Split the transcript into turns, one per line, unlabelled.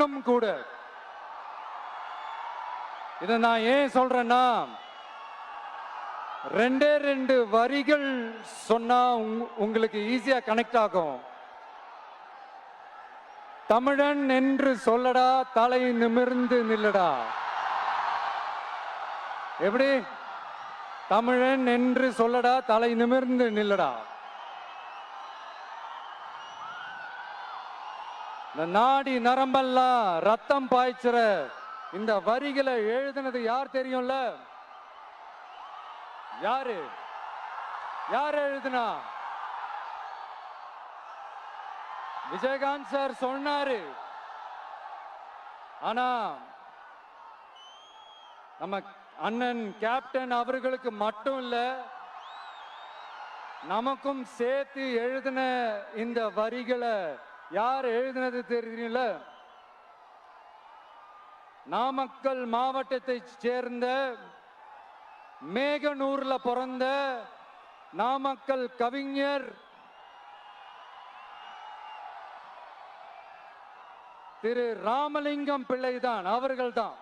மண்ணும் கூட. இதை நான் ஏன் சொல்றேன்னா, ரெண்டு வரிகள் சொன்னா உங்களுக்கு ஈஸியா கனெக்ட் ஆகும். தமிழன் என்று சொல்லடா, தலை நிமிர்ந்து நில்லடா. எப்படி? தமிழன் என்று சொல்லடா, தலை நிமிர்ந்து நில்லடா. இந்த நாடி நரம்பெல்லாம் ரத்தம் பாய்ச்சுற இந்த வரிகளை எழுதினது யார் தெரியும்ல? யாரு யார் எழுதுனா? விஜயகாந்த் சார் சொன்னாரு. ஆனா நம்ம அண்ணன் கேப்டன் அவர்களுக்கு மட்டும் இல்ல, நமக்கும் சேர்த்து எழுதின இந்த வரிகளை யார் எழுதினது தெரியும்ல? நாமக்கல் மாவட்டத்தை சேர்ந்த மேகனூர்ல பிறந்த நாமக்கல் கவிஞர் திரு ராமலிங்கம் பிள்ளைதான், அவர்கள்தான்.